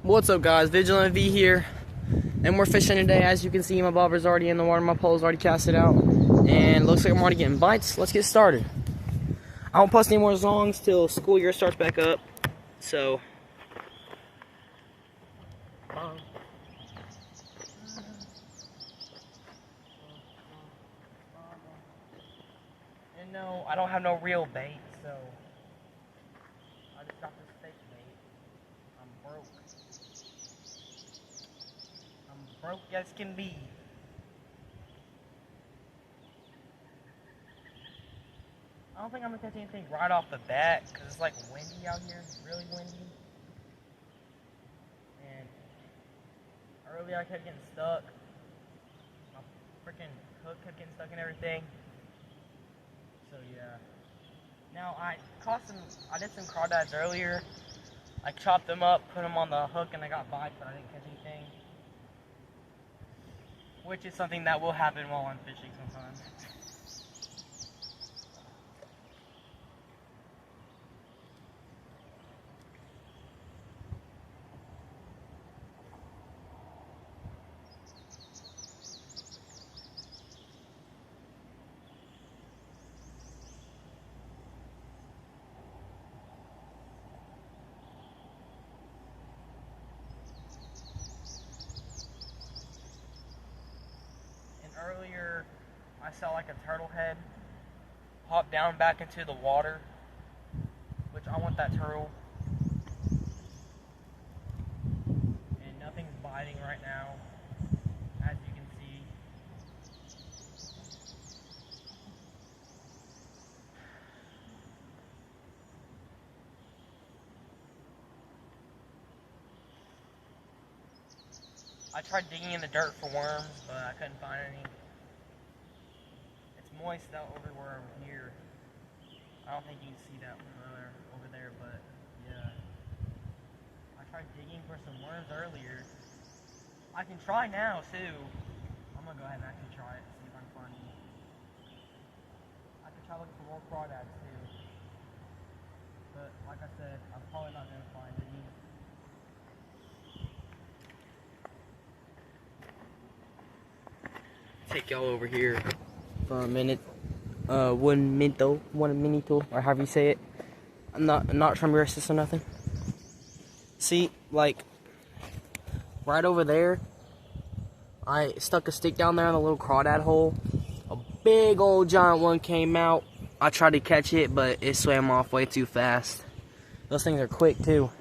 What's up, guys? Vigilant V here, and we're fishing today. As you can see, my bobber's already in the water, my pole's already casted out, and it looks like I'm already getting bites. Let's get started. I won't post any more songs till school year starts back up, so and no, I don't have no real bait, so I just got this fake bait. I'm broke. I'm broke as can be. I don't think I'm gonna catch anything right off the bat because it's like windy out here, really windy. And earlier I kept getting stuck. My freaking hook kept getting stuck and everything. So yeah. Now I did some crawdads earlier. I chopped them up, put them on the hook, and I got bites, but I didn't catch anything. Which is something that will happen while I'm fishing sometimes. Earlier, I saw like a turtle head hop down back into the water, which I want that turtle. And nothing's biting right now, as you can see. I tried digging in the dirt for worms, but I couldn't find any. It's moist out everywhere over here. I don't think you can see that over there, but yeah. I tried digging for some worms earlier. I can try now too. I'm gonna go ahead and actually try it, see if I can find any. I can try looking for more crawdads too. But like I said, I'm probably not gonna find any. Take y'all over here for a minute. 1 minute, or however you say it. I'm not trying to be racist or nothing. See, like right over there, I stuck a stick down there in a little crawdad hole. A big old giant one came out. I tried to catch it, but it swam off way too fast. Those things are quick too.